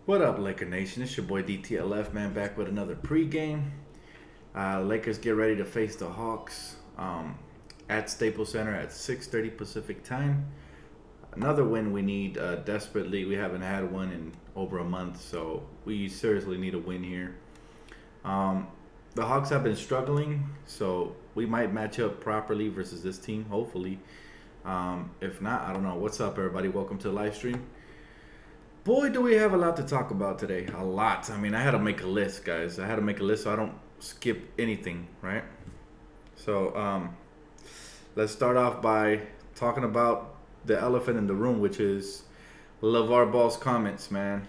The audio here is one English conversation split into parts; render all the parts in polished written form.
What up, Laker Nation? It's your boy DTLF, man, back with another pregame. Lakers get ready to face the Hawks at Staples Center at 6:30 Pacific time. Another win we need desperately. We haven't had one in over a month, so we seriously need a win here. The Hawks have been struggling, so we might match up properly versus this team, hopefully. If not, I don't know. What's up, everybody? Welcome to the live stream. Boy, do we have a lot to talk about today. A lot. I mean, I had to make a list, guys. I had to make a list so I don't skip anything, right? So, let's start off by talking about the elephant in the room, which is LaVar Ball's comments, man.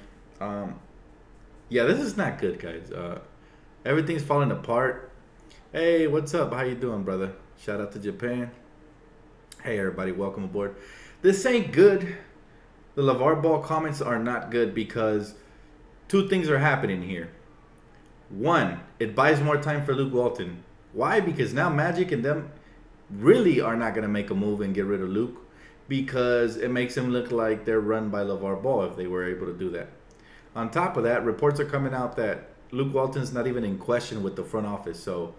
Yeah, this is not good, guys. Everything's falling apart. Hey, what's up? How you doing, brother? Shout out to Japan. Hey, everybody. Welcome aboard. This ain't good. The LaVar Ball comments are not good because two things are happening here. One, it buys more time for Luke Walton. Why? Because now Magic and them really are not going to make a move and get rid of Luke because it makes him look like they're run by LaVar Ball if they were able to do that. On top of that, reports are coming out that Luke Walton's not even in question with the front office. So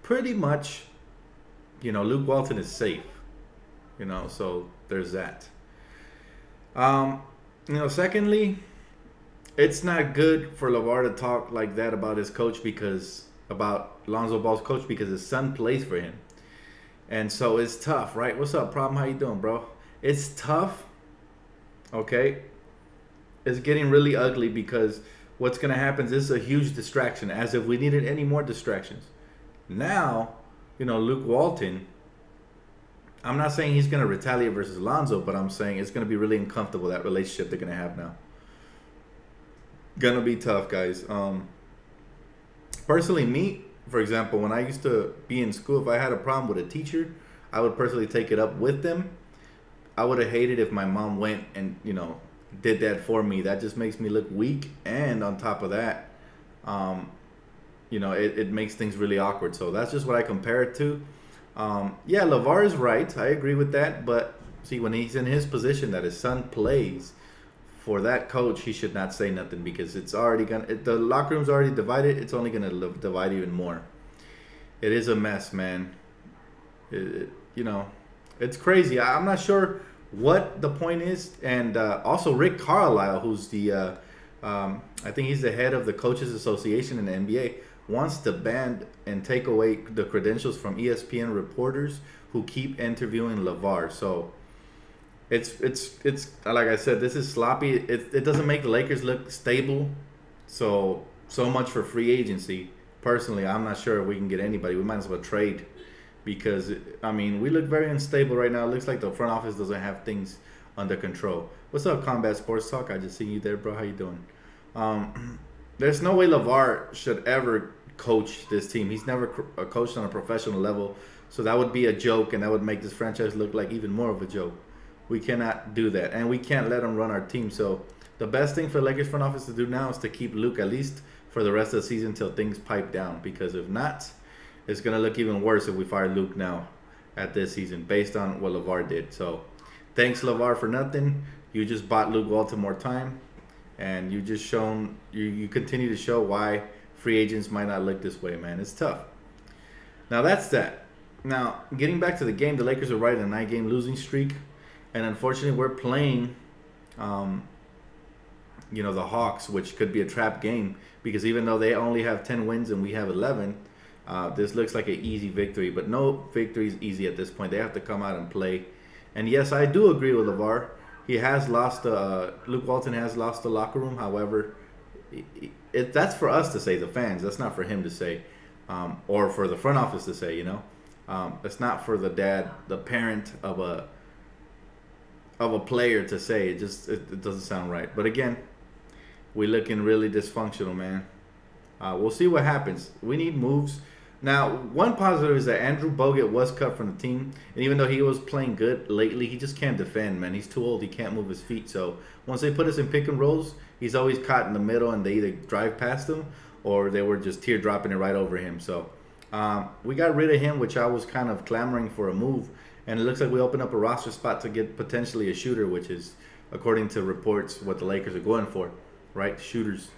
pretty much, Luke Walton is safe. So there's that. Secondly, it's not good for LaVar to talk like that about his coach about Lonzo Ball's coach because his son plays for him. And so it's tough, right? What's up, Problem? How you doing, bro? It's tough, okay? It's getting really ugly because what's going to happen is this is a huge distraction, as if we needed any more distractions. Now, Luke Walton, I'm not saying he's going to retaliate versus Lonzo, but I'm saying it's going to be really uncomfortable, that relationship they're going to have now. Going to be tough, guys. Personally, me, for example, when I used to be in school, if I had a problem with a teacher, I would personally take it up with them. I would have hated if my mom went and, did that for me. That just makes me look weak. And on top of that, it makes things really awkward. So that's just what I compare it to. Yeah, LaVar is right. I agree with that. But see, when he's in his position that his son plays for that coach, he should not say nothing because it's already the locker room's already divided. It's only gonna divide even more. It is a mess, man. It's crazy. I'm not sure what the point is. And also Rick Carlisle, who's the I think he's the head of the Coaches Association in the NBA, wants to ban and take away the credentials from ESPN reporters who keep interviewing LaVar. So it's like I said, this is sloppy. It doesn't make the Lakers look stable. So much for free agency. Personally, I'm not sure if we can get anybody. We might as well trade because we look very unstable right now. It looks like the front office doesn't have things under control. What's up, Combat Sports Talk? I just seen you there, bro. How you doing? There's no way LaVar should ever coach this team. He's never coached on a professional level, so that would be a joke, and that would make this franchise look like even more of a joke. We cannot do that, and we can't let him run our team. So the best thing for the Lakers front office to do now is to keep Luke at least for the rest of the season until things pipe down, because if not, it's going to look even worse if we fire Luke now at this season based on what LaVar did. So thanks, LaVar, for nothing. You just bought Luke Walton more time, and you just shown you continue to show why free agents might not look this way, man. It's tough. Now that's that. Now getting back to the game, the Lakers are riding a 9-game losing streak, and unfortunately we're playing, the Hawks, which could be a trap game because even though they only have 10 wins and we have 11, this looks like an easy victory. But no victory is easy at this point. They have to come out and play. And yes, I do agree with LaVar. He has lost. Luke Walton has lost the locker room. However, that's for us to say, the fans. That's not for him to say, or for the front office to say. It's not for the parent of a player to say. It doesn't sound right. But again, we're looking really dysfunctional, man. We'll see what happens. We need moves. Now, one positive is that Andrew Bogut was cut from the team. And even though he was playing good lately, he just can't defend, man. He's too old. He can't move his feet. So once they put us in pick and rolls, he's always caught in the middle and they either drive past him or they were just teardropping it right over him. So we got rid of him, which I was kind of clamoring for a move. And it looks like we opened up a roster spot to get potentially a shooter, which is, according to reports, what the Lakers are going for. right? Shooters.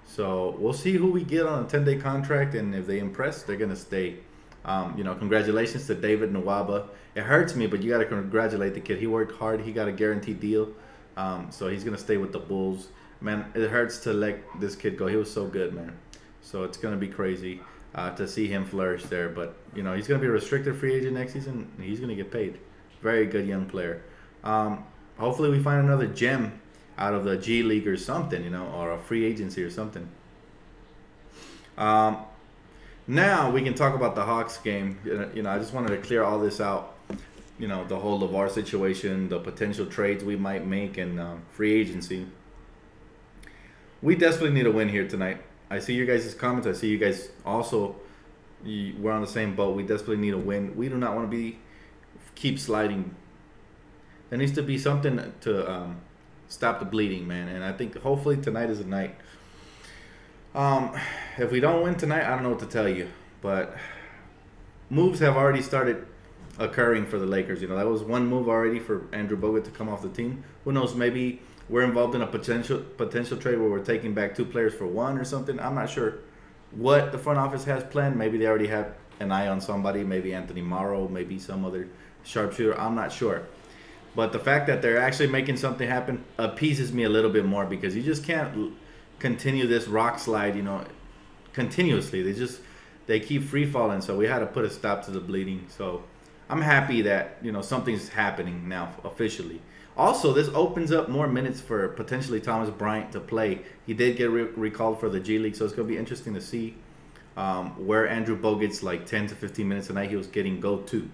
So we'll see who we get on a 10-day contract, and if they impress, they're gonna stay. Congratulations to David Nwaba. It hurts me, but you got to congratulate the kid. He worked hard. He got a guaranteed deal, so he's gonna stay with the Bulls. Man, it hurts to let this kid go. He was so good, man. So it's gonna be crazy to see him flourish there. But he's gonna be a restricted free agent next season. He's gonna get paid. Very good young player. Hopefully we find another gem out of the G League or something, or a free agency or something. Now we can talk about the Hawks game. I just wanted to clear all this out. The whole LaVar situation, the potential trades we might make, and free agency. We desperately need a win here tonight. I see your guys' comments. I see you guys also. We're on the same boat. We desperately need a win. We do not want to keep sliding. There needs to be something to stop the bleeding, man. And I think hopefully tonight is the night. If we don't win tonight, I don't know what to tell you. But moves have already started occurring for the Lakers. That was one move already for Andrew Bogut to come off the team. Who knows? Maybe we're involved in a potential trade where we're taking back 2 players for 1 or something. I'm not sure what the front office has planned. Maybe they already have an eye on somebody. Maybe Anthony Morrow. Maybe some other sharpshooter. I'm not sure. But the fact that they're actually making something happen appeases me a little bit more, because you just can't continue this rock slide, continuously. They keep free falling. So we had to put a stop to the bleeding. So I'm happy that, something's happening now officially. Also, this opens up more minutes for potentially Thomas Bryant to play. He did get recalled for the G League, so it's going to be interesting to see where Andrew Bogut's 10 to 15 minutes a night he was getting go to.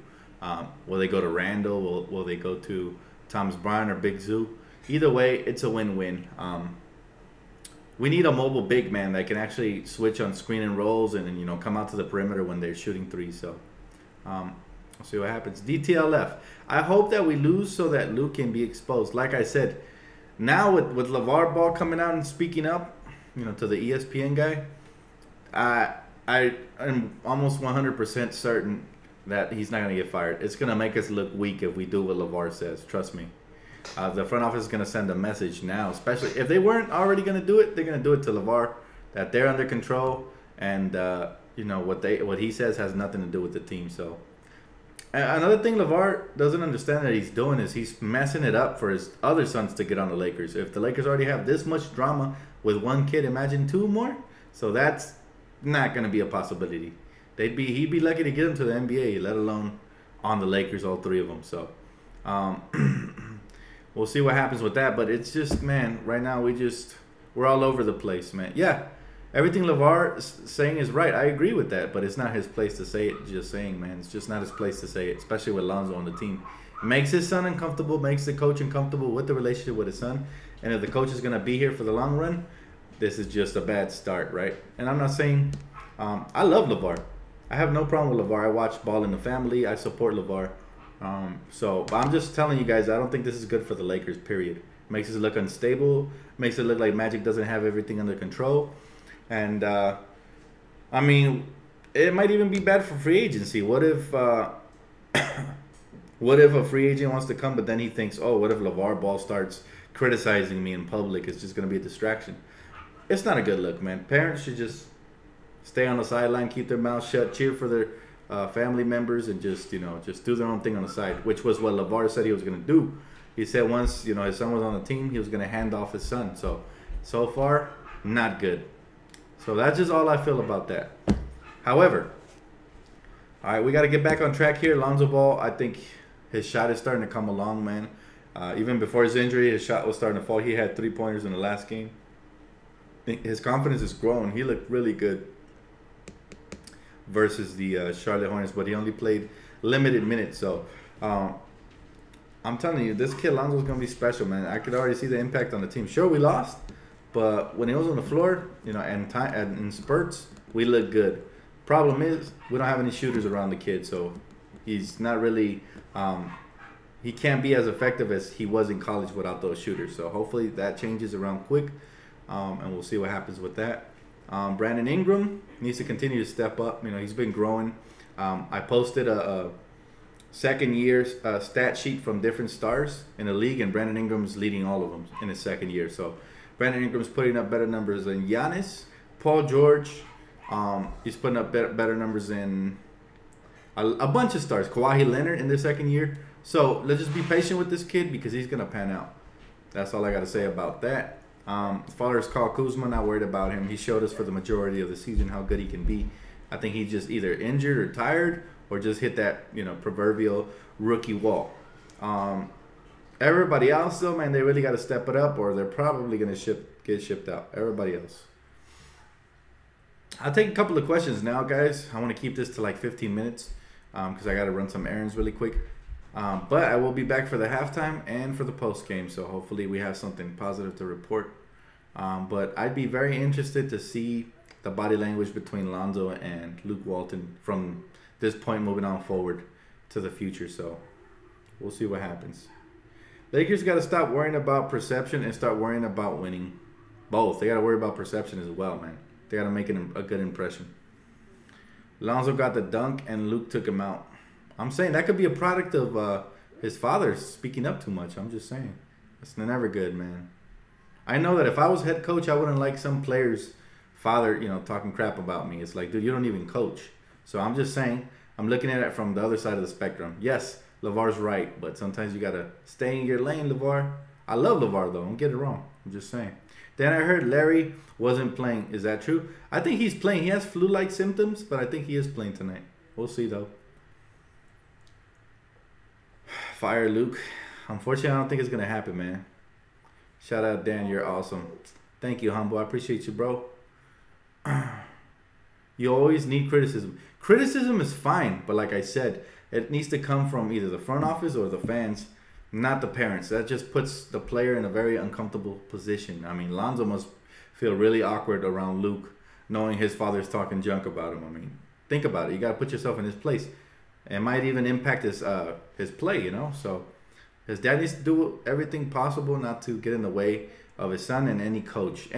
Will they go to Randall? Will they go to Thomas Bryant or Big Zoo? Either way, it's a win-win. We need a mobile big man that can actually switch on screen and rolls and come out to the perimeter when they're shooting threes. So we'll see what happens. DTLF. I hope that we lose so that Luke can be exposed. Like I said, now with LaVar Ball coming out and speaking up, to the ESPN guy, I am almost 100% certain that he's not going to get fired. It's going to make us look weak if we do what LaVar says. Trust me. The front office is going to send a message now, especially if they weren't already going to do it. They're going to do it to LaVar, that they're under control, and what he says has nothing to do with the team. So another thing LaVar doesn't understand that he's doing is he's messing it up for his other sons to get on the Lakers. If the Lakers already have this much drama with one kid, imagine 2 more. So that's not going to be a possibility. He'd be lucky to get them to the NBA, let alone on the Lakers, all 3 of them. So we'll see what happens with that. But it's just, man, right now we're all over the place, man. Yeah, everything LaVar is saying is right. I agree with that, but it's not his place to say it. Just saying, man, it's just not his place to say it, especially with Lonzo on the team. It makes his son uncomfortable, makes the coach uncomfortable with the relationship with his son. And if the coach is going to be here for the long run, this is just a bad start, right? And I'm not saying I love LaVar. I have no problem with LaVar. I watch Ball in the Family. I support LaVar. But I'm just telling you guys, I don't think this is good for the Lakers, period. Makes us look unstable. Makes it look like Magic doesn't have everything under control. And, it might even be bad for free agency. What if a free agent wants to come, but then he thinks, oh, what if LaVar Ball starts criticizing me in public? It's just going to be a distraction. It's not a good look, man. Parents should just stay on the sideline, keep their mouth shut, cheer for their family members, and just do their own thing on the side, which was what LaVar said he was going to do. He said once, his son was on the team, he was going to hand off his son. So far, not good. So that's just all I feel about that. However, all right, we got to get back on track here. Lonzo Ball, I think his shot is starting to come along, man. Even before his injury, his shot was starting to fall. He had 3-pointers in the last game. His confidence is growing. He looked really good versus the Charlotte Hornets, but he only played limited minutes. So I'm telling you, this kid Lonzo's going to be special, man. I could already see the impact on the team. Sure, we lost, but when he was on the floor, and in spurts, we look good. Problem is, we don't have any shooters around the kid, so he's not really he can't be as effective as he was in college without those shooters. So hopefully that changes around quick, and we'll see what happens with that. Brandon Ingram needs to continue to step up. He's been growing. I posted a second year stat sheet from different stars in the league, and Brandon Ingram's leading all of them in his second year. So Brandon Ingram's putting up better numbers than Giannis. Paul George, he's putting up better numbers than a bunch of stars. Kawhi Leonard in their second year. So let's just be patient with this kid because he's gonna pan out. That's all I gotta say about that. As far as Kyle Kuzma, not worried about him. He showed us for the majority of the season how good he can be. I think he's just either injured or tired or just hit that, you know, proverbial rookie wall. Everybody else, though, man, they really got to step it up or they're probably going to get shipped out. Everybody else. I'll take a couple of questions now, guys. I want to keep this to like 15 minutes because I got to run some errands really quick. But I will be back for the halftime and for the post game, so hopefully we have something positive to report. But I'd be very interested to see the body language between Lonzo and Luke Walton from this point moving on forward to the future. So we'll see what happens. Lakers got to stop worrying about perception and start worrying about winning. Both. They got to worry about perception as well, man. They got to make a good impression. Lonzo got the dunk and Luke took him out. I'm saying that could be a product of his father speaking up too much. I'm just saying. It's never good, man. I know that if I was head coach, I wouldn't like some players' father, you know, talking crap about me. It's like, dude, you don't even coach. So I'm just saying, I'm looking at it from the other side of the spectrum. Yes, LaVar's right, but sometimes you got to stay in your lane, LaVar. I love LaVar, though. Don't get it wrong. I'm just saying. Then I heard Larry wasn't playing. Is that true? I think he's playing. He has flu-like symptoms, but I think he is playing tonight. We'll see, though. Fire Luke. Unfortunately, I don't think it's going to happen, man. Shout out, Dan. You're awesome. Thank you, Humble. I appreciate you, bro. You always need criticism. Criticism is fine, but like I said, it needs to come from either the front office or the fans, not the parents. That just puts the player in a very uncomfortable position. I mean, Lonzo must feel really awkward around Luke, knowing his father's talking junk about him. I mean, think about it. You got to put yourself in his place. It might even impact his play, you know. So his dad needs to do everything possible not to get in the way of his son and any coach.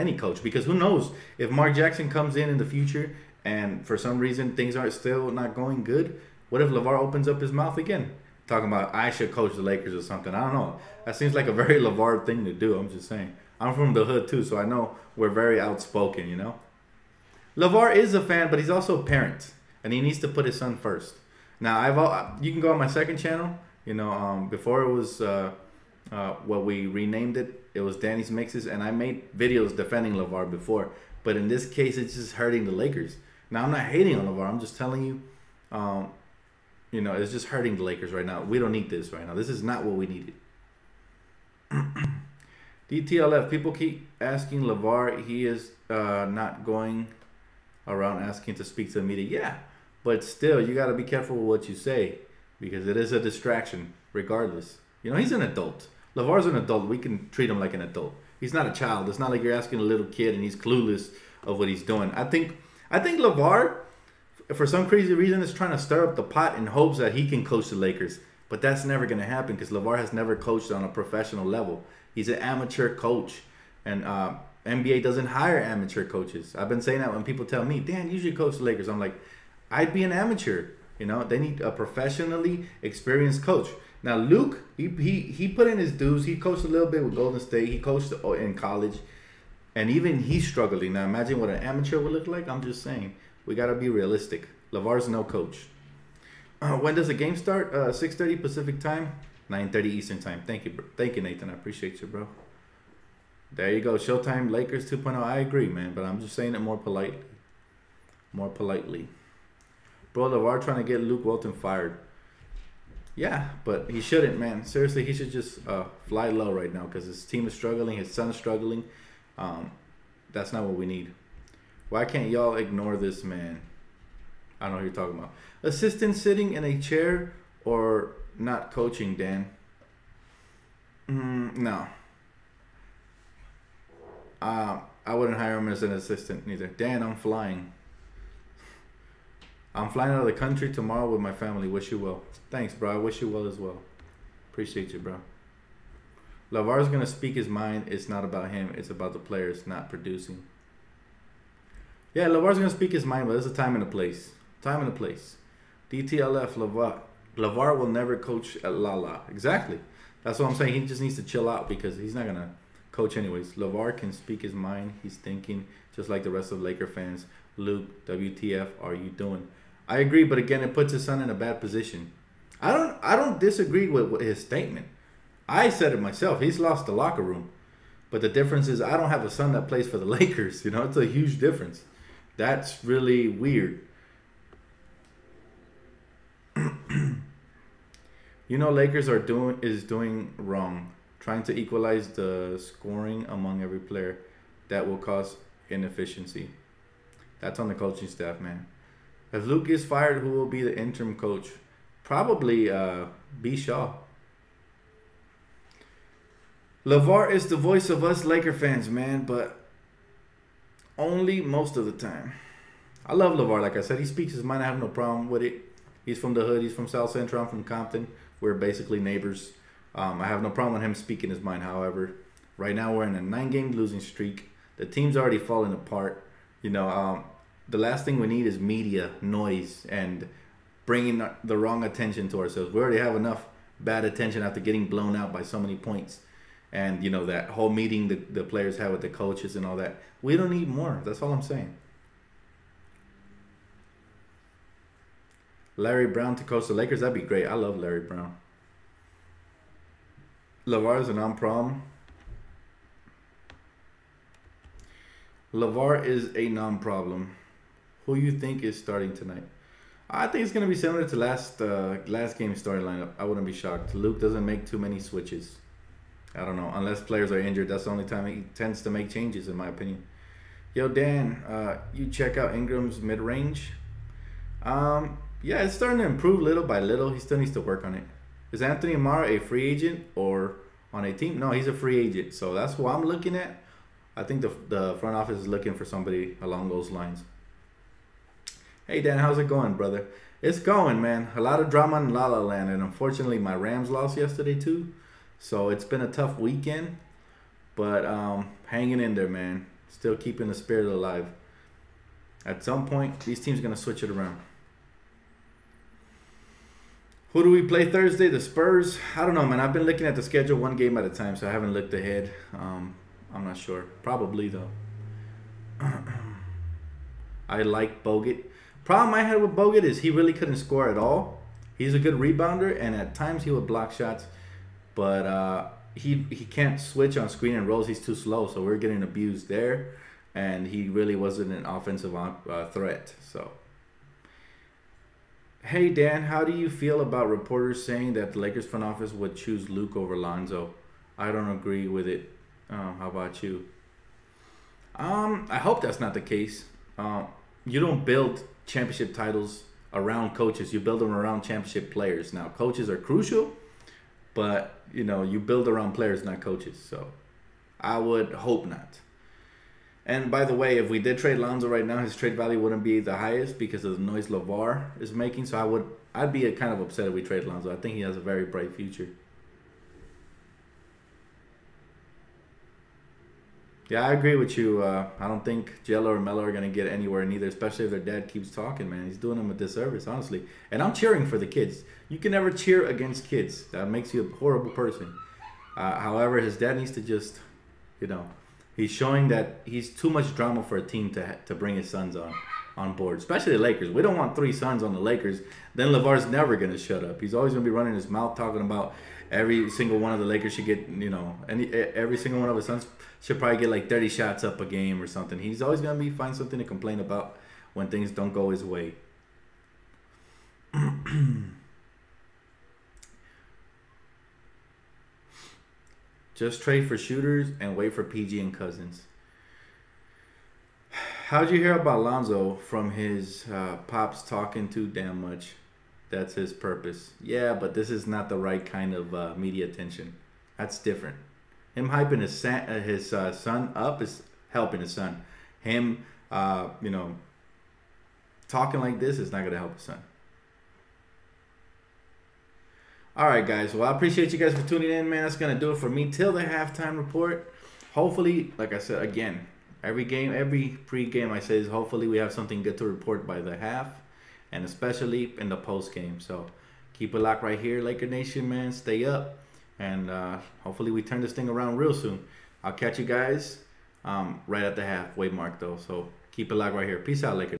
Because who knows if Mark Jackson comes in the future and for some reason things are still not going good. What if LaVar opens up his mouth again, talking about I should coach the Lakers or something? I don't know. That seems like a very LaVar thing to do. I'm just saying. I'm from the hood too, so I know we're very outspoken, you know. LaVar is a fan, but he's also a parent, and he needs to put his son first. Now, you can go on my second channel. You know, before it was what we renamed it. It was Danny's Mixes, and I made videos defending LaVar before. But in this case, it's just hurting the Lakers. Now, I'm not hating on LaVar. I'm just telling you, you know, it's just hurting the Lakers right now. We don't need this right now. This is not what we needed. DTLF, people keep asking LaVar. He is not going around asking to speak to the media. Yeah, but still, you got to be careful with what you say because it is a distraction regardless. You know, he's an adult. LaVar's an adult. We can treat him like an adult. He's not a child. It's not like you're asking a little kid and he's clueless of what he's doing. I think LaVar, for some crazy reason, is trying to stir up the pot in hopes that he can coach the Lakers. But that's never going to happen because LaVar has never coached on a professional level. He's an amateur coach. And NBA doesn't hire amateur coaches. I've been saying that when people tell me, Dan, you should coach the Lakers. I'm like, I'd be an amateur. You know, they need a professionally experienced coach. Now, Luke, he put in his dues. He coached a little bit with Golden State. He coached in college. And even he's struggling. Now, imagine what an amateur would look like. I'm just saying. We got to be realistic. LaVar's no coach. When does the game start? 6:30 Pacific time, 9:30 Eastern time. Thank you, Nathan. I appreciate you, bro. There you go. Showtime Lakers 2.0. I agree, man. But I'm just saying it more politely. More politely. Bro, LaVar trying to get Luke Walton fired. Yeah, but he shouldn't, man. Seriously, he should just fly low right now because his team is struggling. His son's struggling. That's not what we need. Why can't y'all ignore this man? I don't know who you're talking about. Assistant sitting in a chair or not coaching, Dan? No. I wouldn't hire him as an assistant neither. Dan, I'm flying. I'm flying out of the country tomorrow with my family. Wish you well. Thanks, bro. I wish you well as well. Appreciate you, bro. LaVar's going to speak his mind. It's not about him. It's about the players not producing. Yeah, LaVar's going to speak his mind, but there's a time and a place. Time and a place. DTLF, LaVar will never coach at La. Exactly. That's what I'm saying. He just needs to chill out because he's not going to Coach, anyways, LaVar can speak his mind. He's thinking just like the rest of Laker fans. Luke, WTF are you doing? I agree, but again, it puts his son in a bad position. I don't disagree with his statement. I said it myself. He's lost the locker room. But the difference is I don't have a son that plays for the Lakers. You know, it's a huge difference. That's really weird. You know, Lakers are doing wrong, trying to equalize the scoring among every player. That will cause inefficiency. That's on the coaching staff, man. If Luke is fired, who will be the interim coach? Probably B. Shaw. LaVar is the voice of us Laker fans, man, but only most of the time. I love LaVar. Like I said, he speaks his mind. I have no problem with it. He's from the hood. He's from South Central. I'm from Compton. We're basically neighbors. I have no problem with him speaking his mind. However, right now we're in a 9-game losing streak. The team's already falling apart. You know, the last thing we need is media, noise, and bringing the wrong attention to ourselves. We already have enough bad attention after getting blown out by so many points. And, you know, that whole meeting the players have with the coaches and all that. We don't need more. That's all I'm saying. Larry Brown to coach the Lakers. That'd be great. I love Larry Brown. LaVar is a non-problem. LaVar is a non-problem. Who you think is starting tonight? I think it's going to be similar to last game starting lineup. I wouldn't be shocked. Luke doesn't make too many switches. I don't know. Unless players are injured, that's the only time he tends to make changes, in my opinion. Yo, Dan, you check out Ingram's mid-range. Yeah, it's starting to improve little by little. He still needs to work on it. Is Anthony Amara a free agent or on a team? No, he's a free agent. So that's who I'm looking at. I think the front office is looking for somebody along those lines. Hey, Dan, how's it going, brother? It's going, man. A lot of drama in La La Land. And unfortunately, my Rams lost yesterday, too. So it's been a tough weekend. But hanging in there, man. Still keeping the spirit alive. At some point, these teams are going to switch it around. Who do we play Thursday? The Spurs? I don't know, man. I've been looking at the schedule one game at a time, so I haven't looked ahead. I'm not sure. Probably, though. I like Bogut. Problem I had with Bogut is he really couldn't score at all. He's a good rebounder, and at times he would block shots. But he can't switch on screen and rolls. He's too slow, so we're getting abused there. And he really wasn't an offensive threat, so... Hey, Dan, how do you feel about reporters saying that the Lakers front office would choose Luke over Lonzo? I don't agree with it. How about you? I hope that's not the case. You don't build championship titles around coaches. You build them around championship players. Now, coaches are crucial, but, you know, you build around players, not coaches. So I would hope not. And by the way, if we did trade Lonzo right now, his trade value wouldn't be the highest because of the noise LaVar is making. So I'd be kind of upset if we trade Lonzo. I think he has a very bright future. Yeah, I agree with you. I don't think Jello or Melo are going to get anywhere neither, especially if their dad keeps talking, man. He's doing them a disservice, honestly. And I'm cheering for the kids. You can never cheer against kids. That makes you a horrible person. However, his dad needs to just, you know... He's showing that he's too much drama for a team to bring his sons on board, especially the Lakers. We don't want 3 sons on the Lakers. Then LaVar's never going to shut up. He's always going to be running his mouth talking about every single one of the Lakers should get, you know, every single one of his sons should probably get like 30 shots up a game or something. He's always going to find something to complain about when things don't go his way. Just trade for shooters and wait for PG and Cousins. How'd you hear about Lonzo from his pops talking too damn much? That's his purpose. Yeah, but this is not the right kind of media attention. That's different. Him hyping his son up is helping his son. Him, you know, talking like this is not going to help his son. All right, guys. Well, I appreciate you guys for tuning in, man. That's going to do it for me till the halftime report. Hopefully, like I said, again, every pre-game I say is hopefully we have something good to report by the half, and especially in the post-game. So keep it locked right here, Laker Nation, man. Stay up, and hopefully we turn this thing around real soon. I'll catch you guys right at the halfway mark, though. So keep it locked right here. Peace out, Lakers.